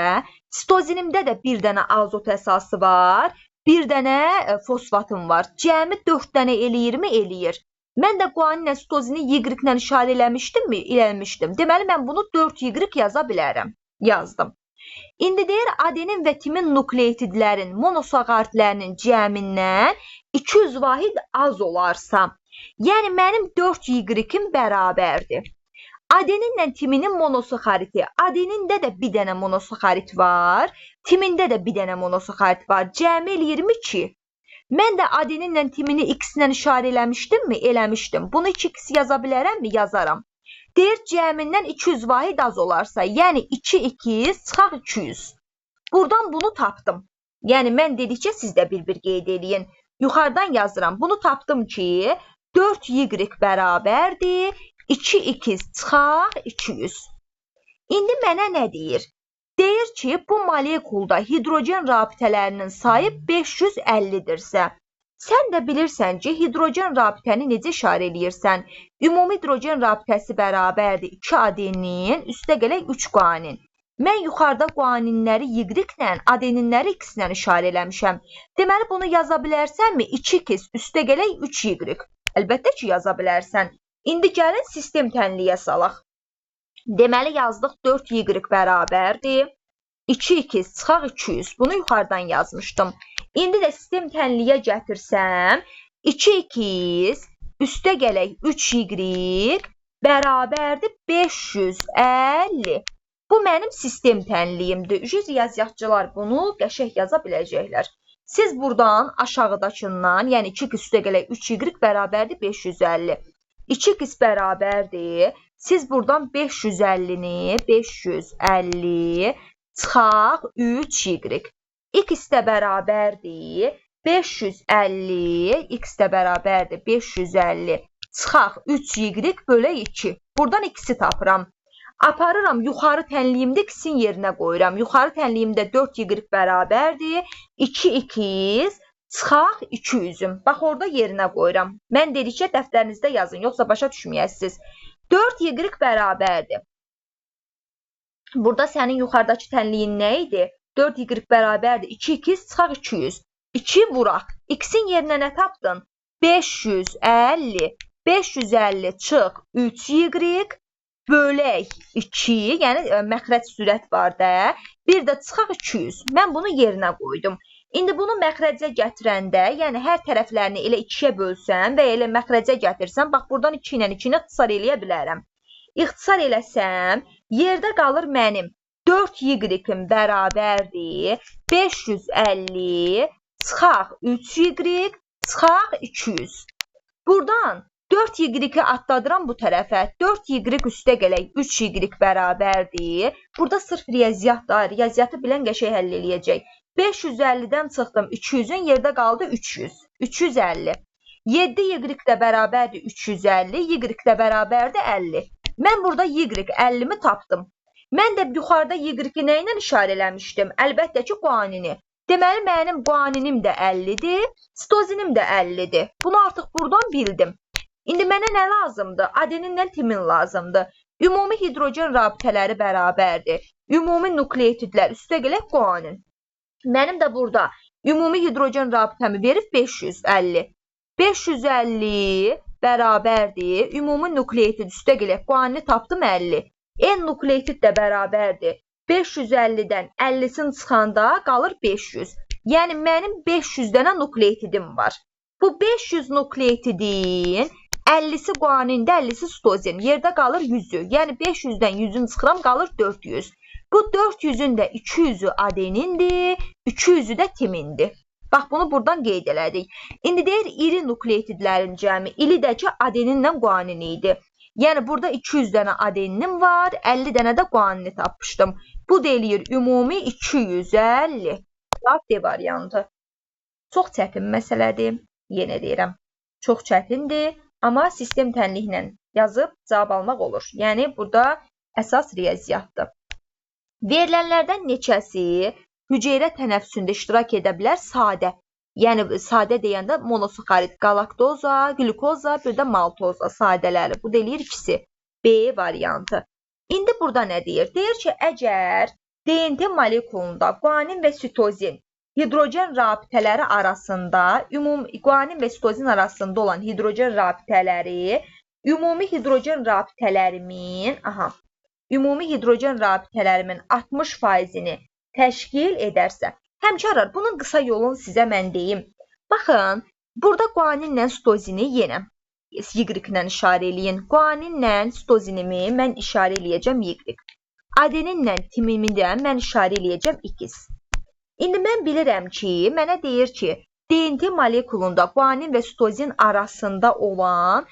Sitozinimdə də bir dənə azot əsası var, bir dənə fosfatım var. Cəmi 4 dənə eləyirmi? Eləyir. Mən də guaninlə sitozini Y-lə işarə eləmişdimmi? Eləmişdim. Deməli, mən bunu 4Y yaza bilərəm. Yazdım. İndi deyir, adenin və timin nukleotidlərin monosaqaritlərinin cəmindən 200 vahid az olarsa, yəni mənim 4Y-im bərabərdir. Adeninlə timinin monosaqariti, adenində də bir dənə monosaqarit var, timində də bir dənə monosaqarit var. Cəmi eləyirmi 2? Mən də adeninlə timini X-lə işarə eləmişdimmi? Eləmişdim. Bunu 2X yaza bilərəmmi? Yazaram. Deyir, cəmindən 200 vahid az olarsa, yəni 2X çıxaq 200. Buradan bunu tapdım. Yəni, mən dedikcə siz də bir-bir qeyd eləyin. Yuxarıdan yazıram. Bunu tapdım ki, 4Y bərabərdir, 2X çıxaq 200. İndi mənə nə deyir? Deyir ki, bu molekulda hidrogen rabitələrinin sayı 550-dirsə, sən də bilirsən ki, hidrogen rabitəni necə işarə eləyirsən? Ümumi hidrogen rabitəsi bərabərdir 2 adenin, üstə gələk 3 guanin. Mən yuxarıda guaninləri Y-lə, adeninləri X-lə işarə eləmişəm. Deməli, bunu yaza bilərsənmi? 2X üstə gələk 3Y. Əlbəttə ki, yaza bilərsən. İndi gəlin sistem tənliyə salaq. Deməli, yazdıq 4Y bərabərdir. 2X çıxaq 200. Bunu yuxarıdan yazmışdım. İndi də sistem tənliyə gətirsəm, 2X üstə gələk 3Y bərabərdir 550. Bu mənim sistem tənliyimdir. Riyaziyyatçılar bunu qəşəng yaza biləcəklər. Siz buradan aşağıdakından, yəni 2X üstə gələk 3Y bərabərdir 550. 2X bərabərdir. Siz buradan 550-ni 550 çıxaq 3Y. X də bərabərdir 550, X də bərabərdir 550 çıxaq 3Y bölə 2. Buradan X-i tapıram. Aparıram yuxarı tənliyimdə X-in yerinə qoyuram. Yuxarı tənliyimdə 4Y bərabərdir 2X çıxaq 200-üm. Bax, orada yerinə qoyuram. Mən dedikcə dəftərinizdə yazın, yoxsa başa düşməyəsiniz. 4Y bərabərdir. Burada sənin yuxarıdakı tənliyin nə idi? 4Y bərabərdir 2X çıxaq 200. 2 vuraq. X-in yerinə nə tapdın? 550. 550 çıx 3Y bölək 2, yəni məxrəc sürət var da. Bir də çıxaq 200. Mən bunu yerinə qoydum. İndi bunu məxrəcə gətirəndə, yəni hər tərəflərini elə 2-yə bölsəm və elə məxrəcə gətirsəm, bax, buradan 2 ilə 2-ni ixtisar eləyə bilərəm. İxtisar eləsəm, yerdə qalır mənim 4Y bərabərdir 550 çıxaq 3Y çıxaq 200. Buradan 4Y atladıram bu tərəfə. 4Y üstə gələk 3Y bərabərdir. Burada sırf riyaziyyatdır. Riyaziyyatı bilən qəşəng həll eləyəcək. 550-dən çıxdım 200-ün, yerdə qaldı 300. 350. 7Y də bərabərdir 350, Y də bərabərdir 50. Mən burada Y 50-mi tapdım. Mən də yuxarıda Y-i nə ilə işarə eləmişdim? Əlbəttə ki, guanini. Deməli, mənim guaninim də 50-dir, sitozinim də 50-dir. Bunu artıq buradan bildim. İndi mənə nə lazımdır? Adeninlə timin lazımdır. Ümumi hidrogen rabitələri bərabərdir. Ümumi nukleotidlər üstə gələk guanin. Mənim də burada ümumi hidrogen rabitəmi verib 550. 550 bərabərdir. Ümumi nukleotid üstə gələk guanini tapdım 50. N nukleotid də bərabərdir. 550-dən 50-sini çıxanda qalır 500. Yəni, mənim 500 dənə nukleotidim var. Bu 500 nukleotidin 50-si guanində, 50-si sitozin. Yerdə qalır 100-ü. Yəni, 500-dən 100-ünü çıxıram, qalır 400. Bu 400-ün də 200-ü adenindir, 200-ü də timindir. Bax, bunu buradan qeyd elədik. İndi deyir, iri nukleotidlərin cəmi. İli də ki, adeninlə guanini idi. Yəni, burada 200 dənə adeninim var, 50 dənə də guanini tapmışdım. Bu deyir, ümumi 250. Bax, D variantı. Çox çətin məsələdir. Yenə deyirəm, çox çətindir. Amma sistem tənliklə yazıb cavab almaq olur. Yəni, burada əsas riyaziyyatdır. Verilənlərdən neçəsi hüceyrə tənəffüsündə iştirak edə bilər? Sadə. Yəni sadə deyəndə monosakkarid, galaktoza, glukoza, bir də maltoza sadələri. Bu deyir ikisi. B variantı. İndi burada nə deyir? Deyir ki, əgər DNT molekulunda guanin və sitozin hidrogen rabitələri arasında, guanin və sitozin arasında olan hidrogen rabitələri ümumi hidrogen rabitələrimin 60%-ni təşkil edərsə. Həmkarlar, bunun qısa yolunu sizə mən deyim. Baxın, burada guaninlə sitozini yenə Y-lə işarə eləyin. Guaninlə sitozinimi mən işarə eləyəcəm Y. Adeninlə timimi də mən işarə eləyəcəm X. İndi mən bilirəm ki, mənə deyir ki, DNT molekulunda guanin və sitozin arasında olan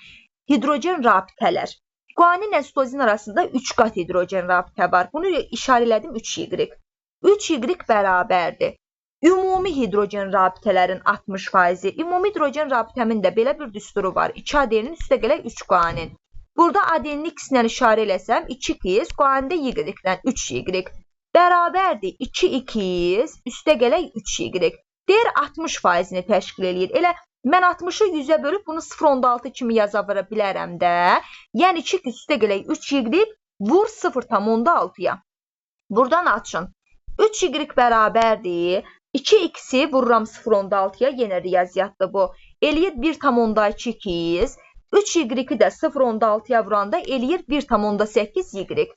hidrogen rabitələr. Guaninlə sitozin arasında 3 qat hidrogen rabitə var. Bunu işarə elədim 3Y. 3Y bərabərdir. Ümumi hidrogen rabitələrin 60%. Ümumi hidrogen rabitəmin də belə bir düsturu var. 2 adenin üstə gələk 3 guanin. Burada adenin X-lə işarə eləsəm 2X, guanində Y-lə 3Y. Bərabərdir 2X üstə gələk 3Y. Deyir 60%-ni təşkil eləyir. Elə mən 60-ı 100-ə bölüb bunu 0.6 kimi yaza bilərəm də. Yəni 2X üstə gələk 3Y vur 0.6-ya. Buradan açın. 3Y bərabərdir. 2X-i vururam 0.6-ya, yenə riyaziyyatdır bu. Eləyir 1.2X. 3Y-i də 0.6-ya vuranda eləyir 1.8Y.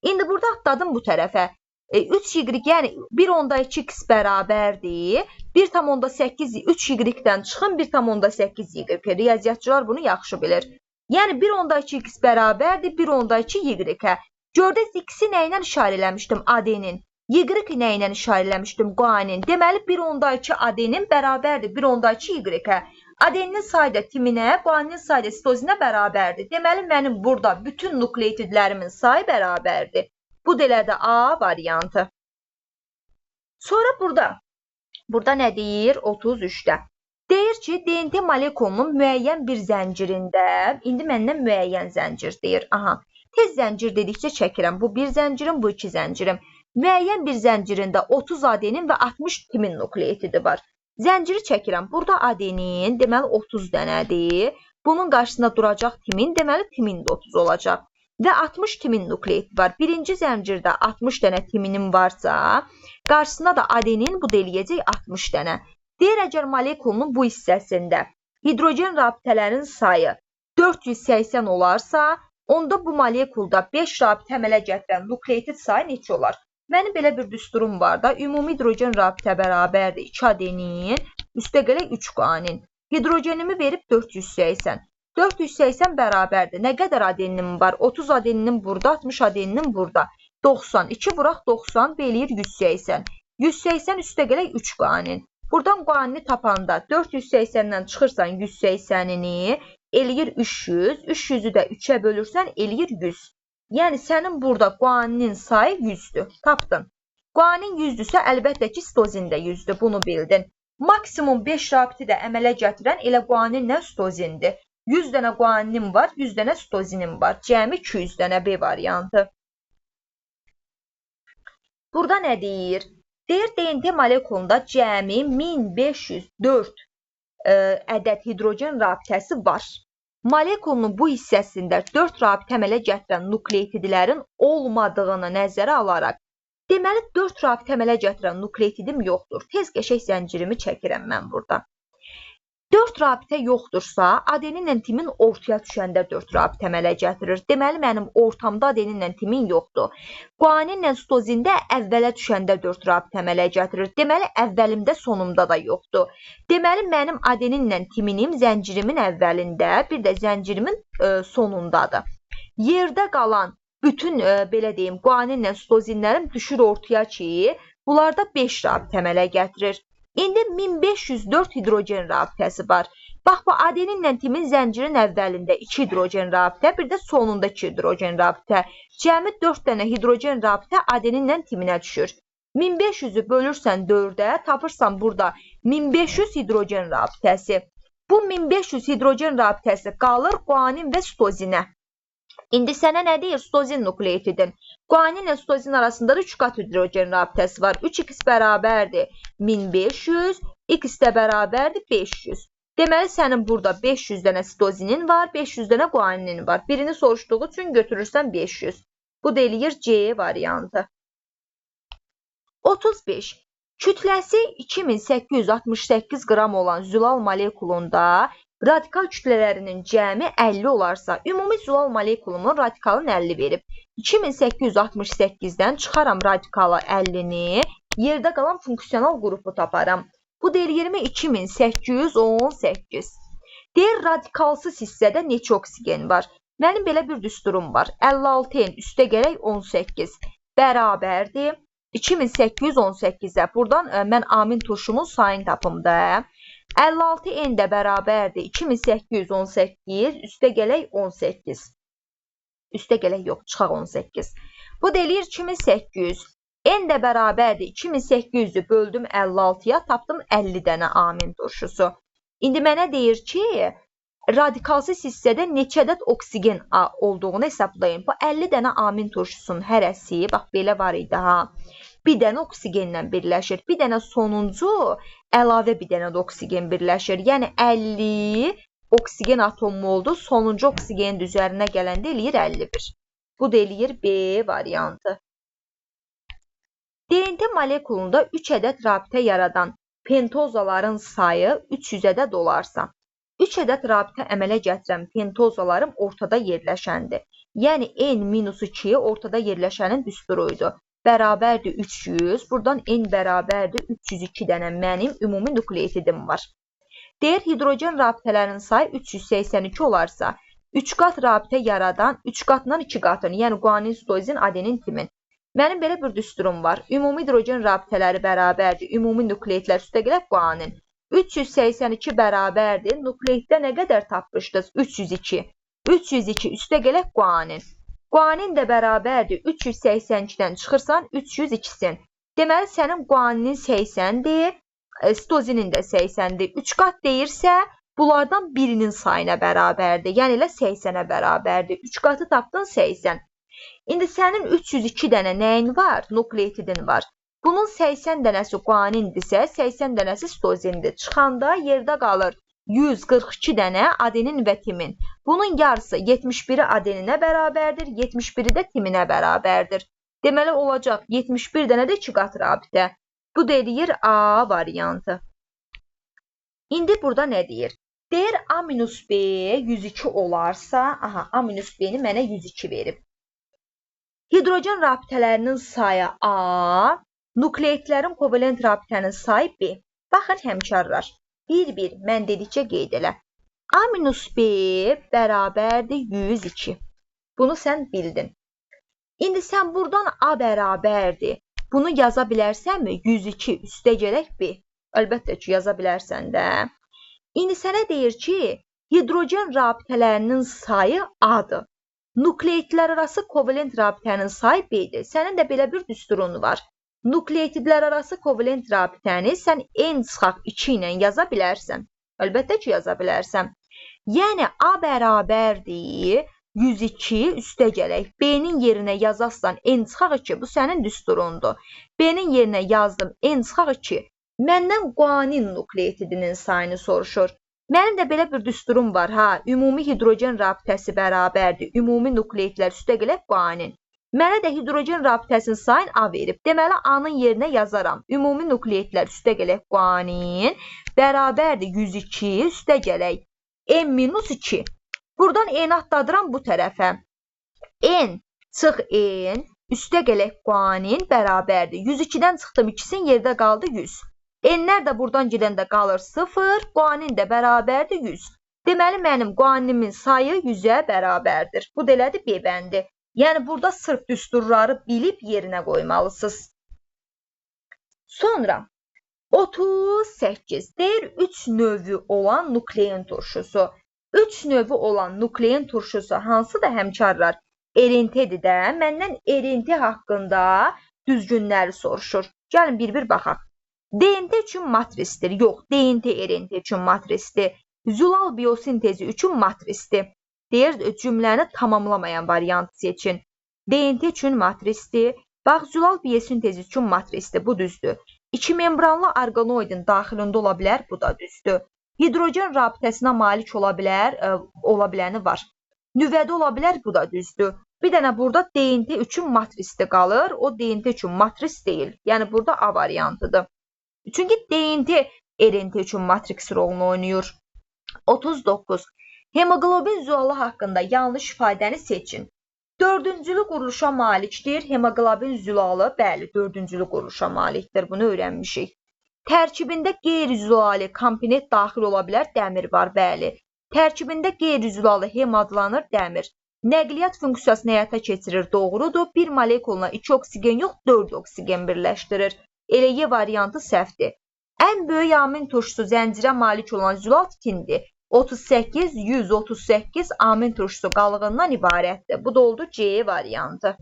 İndi burada atladım bu tərəfə. 3Y, yəni 1.2X bərabərdir. 1.8, 3Y-dən çıxın 1.8Y. Riyaziyyatçılar bunu yaxşı bilir. Yəni 1.2X bərabərdir 1.2Y. Gördünüz, X-i nə ilə işarə eləmişdim? Adenin. Y-i nə ilə işarə eləmişdim? Guanin. Deməli, 1.2 adenin bərabərdir 1.2Y. Adeninin sayda timinə, guaninin sayda sitozinə bərabərdir. Deməli, mənim burada bütün nukleotidlərimin sayı bərabərdir. Bu da elə də A variantı. Sonra burada nə deyir? 33-də. Deyir ki, DNT molekulunun müəyyən bir zəncirində, indi məndən müəyyən zəncir deyir. Aha, tez zəncir dedikcə çəkirəm. Bu bir zəncirim, bu iki zəncirim. Müəyyən bir zəncirində 30 adenin və 60 timin nukleotidi var. Zənciri çəkirəm. Burada adenin, deməli 30 dənədir. Bunun qarşısında duracaq timin, deməli timin də 30 olacaq. Və 60 timin nukleotidi var. Birinci zəncirdə 60 dənə timinin varsa, qarşısında da adenin bu da eləyəcək 60 dənə. Deyir, əgər molekulunun bu hissəsində hidrogen rabitələrin sayı 480 olarsa, onda bu molekulda 5 rabitə əmələ gətirən nukleotid sayı neçə olar? Mənim belə bir düsturum var da, ümumi hidrogen rabitə bərabərdir 2 adenin, üstə gələk 3 guanin. Hidrogenimi verib 480. 480 bərabərdir. Nə qədər adeninim var? 30 adeninim burada, 60 adeninim burada. 90. 2 vuraq 90, beləyir 180. 180 üstə gələk 3 guanin. Buradan guanini tapanda 480-dən çıxırsan 180-ini, eləyir 300. 300-ü də 3-ə bölürsən, eləyir 100. Yəni, sənin burada guaninin sayı 100-dür. Tapdın. Guanin 100-dürsə, əlbəttə ki, sitozin də 100-dür. Bunu bildin. Maksimum 5 rabiti də əmələ gətirən elə guaninlə sitozindir. 100 dənə guaninim var, 100 dənə sitozinim var. Cəmi 200 dənə B variantı. Burada nə deyir? Deyir, DNT molekulunda cəmi 1504 ədəd hidrogen rabitəsi var. Molekulunun bu hissəsində 4 rabitə əmələ gətirən nukleotidlərin olmadığını nəzərə alaraq, deməli 4 rabitə əmələ gətirən nukleotidim yoxdur. Tez qəşək zəncirimi çəkirəm mən burada. 4 rabitə yoxdursa, adeninlə timin ortaya düşəndə 4 rabitə əmələ gətirir. Deməli, mənim ortamda adeninlə timin yoxdur. Guaninlə sitozində əvvələ düşəndə 4 rabitə əmələ gətirir. Deməli, əvvəlimdə, sonumda da yoxdur. Deməli, mənim adeninlə timinim zəncirimin əvvəlində, bir də zəncirimin sonundadır. Yerdə qalan bütün, belə deyim, guaninlə sitozinlərim düşür ortaya ki, bunlarda 5 rabitə əmələ gətirir. İndi 1504 hidrogen rabitəsi var. Bax, bu adeninlə timin zəncirin əvvəlində 2 hidrogen rabitə, bir də sonunda 2 hidrogen rabitə. Cəmi 4 dənə hidrogen rabitə adeninlə timinə düşür. 1500-ü bölürsən 4-ə, tapırsan burada 1500 hidrogen rabitəsi. Bu 1500 hidrogen rabitəsi qalır guanin və sitozinə. İndi sənə nə deyir? Sitozin nukleotidin. Guanin ilə sitozin arasında da 3 qat hidrogen rabitəsi var. 3x bərabərdir 1500, x də bərabərdir 500. Deməli, sənin burada 500 dənə sitozinin var, 500 dənə guaninin var. Birini soruşduğu üçün götürürsən 500. Bu da eləyir C variantı. 35. Kütləsi 2868 qram olan zülal molekulunda radikal kütlələrinin cəmi 50 olarsa, ümumi zülal molekulumun radikalın 50 verib. 2868-dən çıxaram radikalı 50-ni, yerdə qalan funksional qrupu taparam. Bu deyir 22818. Deyir radikalsız hissədə neçə oksigen var? Mənim belə bir düsturum var. 56n üstə gələk 18 bərabərdir 2818-ə. Buradan mən amin turşumun sayını tapım da. 56n də bərabərdir 2818 üstə gələk 18. Üstə gələk yox, çıxaq 18. Bu deyir 2800. N də bərabərdir 2800-ü böldüm 56-ya, tapdım 50 dənə amin turşusu. İndi mənə deyir ki, radikalsız hissədə neçə ədəd oksigen olduğunu hesablayın. Bu 50 dənə amin turşusunun hərəsi, bax belə var idi ha. Bir dənə oksigenlə birləşir. Bir dənə sonuncu əlavə bir dənə də oksigen birləşir. Yəni 50 oksigen atomu oldu. Sonuncu oksigenin üzərinə gələndə eləyir 51. Bu da eləyir B variantı. DNT molekulunda 3 ədəd rabitə yaradan pentozaların sayı 300 ədəd olarsa, 3 ədəd rabitə əmələ gətirən pentozalarım ortada yerləşəndir. Yəni N-2 ortada yerləşənin düsturuydu. Bərabərdir 300. Buradan N bərabərdir 302 dənə mənim ümumi nukleotidim var. Deyir hidrogen rabitələrin sayı 382 olarsa, 3 qat rabitə yaradan 3 qatından 2 qatını, yəni guanin, sitozin, adenin, timin. Mənim belə bir düsturum var. Ümumi hidrogen rabitələri bərabərdir. Ümumi nukleotlər üstə gələk guanin. 382 bərabərdir. Nukleotdə nə qədər tapmışdınız? 302. 302 üstə gələk guanin. Guanin də bərabərdir. 382-dən çıxırsan 302-sin. Deməli, sənin guaninin 80-dir, sitozinin də 80-dir. 3 qat deyirsə, bunlardan birinin sayına bərabərdir. Yəni elə 80-ə bərabərdir. 3 qatı tapdın 80. İndi sənin 302 dənə nəyin var? Nukleotidin var. Bunun 80 dənəsi guanindirsə, 80 dənəsi sitozindir. Çıxanda yerdə qalır 142 dənə adenin və timin. Bunun yarısı 71-i adeninə bərabərdir, 71-i də timinə bərabərdir. Deməli olacaq 71 dənə də 2 qat rabitə. Bu da eləyir A variantı. İndi burada nə deyir? Deyir A-B 102 olarsa, A-B-ni mənə 102 verib. Hidrogen rabitələrinin sayı A, nukleotlərin kovalent rabitənin sayı B. Baxın həmkarlar. 1-1 mən dedikcə qeyd elə. A-B bərabərdir 102. Bunu sən bildin. İndi sən buradan A bərabərdir. Bunu yaza bilərsənmi? 102 üstə gələk B. Əlbəttə ki, yaza bilərsən də. İndi sənə deyir ki, hidrogen rabitələrinin sayı A-dır. Nukleotlər arası kovalent rabitənin sayı B-dir. Sənin də belə bir düsturun var. Nukleotidlər arası kovalent rabitəni sən N-2 ilə yaza bilərsən. Əlbəttə ki, yaza bilərsən. Yəni, A bərabərdir 102 üstə gələk. B-nin yerinə yazarsan N-2, bu sənin düsturundur. B-nin yerinə yazdım N-2. Məndən guanin nukleotidinin sayını soruşur. Mənim də belə bir düsturum var, ümumi hidrogen rabitəsi bərabərdir. Ümumi nukleotlər üstə gələk guanin. Mənə də hidrogen rabitəsinin sayını A verib. Deməli, A-nın yerinə yazaram. Ümumi nukleotlər üstə gələk guanin bərabərdir 102 üstə gələk N-2. Buradan N atladıram bu tərəfə. N çıx N üstə gələk guanin bərabərdir. 102-dən çıxdım 2-sin yerdə qaldı 100. N'lər də buradan gedəndə qalır 0, guanin də bərabərdir 100. Deməli, mənim guaninimin sayı 100-ə bərabərdir. Bu da elədir B bəndi. Yəni, burada sırf düsturları bilib yerinə qoymalısınız. Sonra, 38 deyir 3 növü olan nuklein turşusu. 3 növü olan nuklein turşusu hansı da həmkarlar? RNT-dir də. Məndən RNT haqqında düzgünləri soruşur. Gəlin bir-bir baxaq. DNT üçün matrisdir. Yox, DNT RNT üçün matrisdir. Zülal biosintezi üçün matrisdir. deyir, cümləni tamamlamayan variantı seçin. DNT üçün matrisdir. Bax, zülal biyosintezi üçün matrisdir, bu düzdür. İki membranlı orqanoidin daxilində ola bilər, bu da düzdür. Hidrogen rabitəsinə malik ola biləni var. Nüvədə ola bilər, bu da düzdür. Bir dənə burada DNT üçün matrisdə qalır, o DNT üçün matris deyil. Yəni burada A variantıdır. Çünki DNT RNT üçün matris rolunu oynayır. 39. Hemoglobin zülalı haqqında yanlış ifadəni seçin. Dördüncülü quruluşa malikdir. Hemoglobin zülalı, bəli, dördüncülü quruluşa malikdir. Bunu öyrənmişik. Tərkibində qeyri-zülali komponent daxil ola bilər, dəmir var, bəli. Tərkibində qeyri-zülalı hem adlanır, dəmir. Nəqliyyat funksiyasını həyata keçirir, doğrudur. Bir molekuluna 2 oksigen yox, 4 oksigen birləşdirir. Elə Y variantı səhvdir. Ən böyük amin turşusu zəncirə malik olan zülal tikindir. 38, 138 amin turşusu qalığından ibarətdir. Bu da oldu C variantı.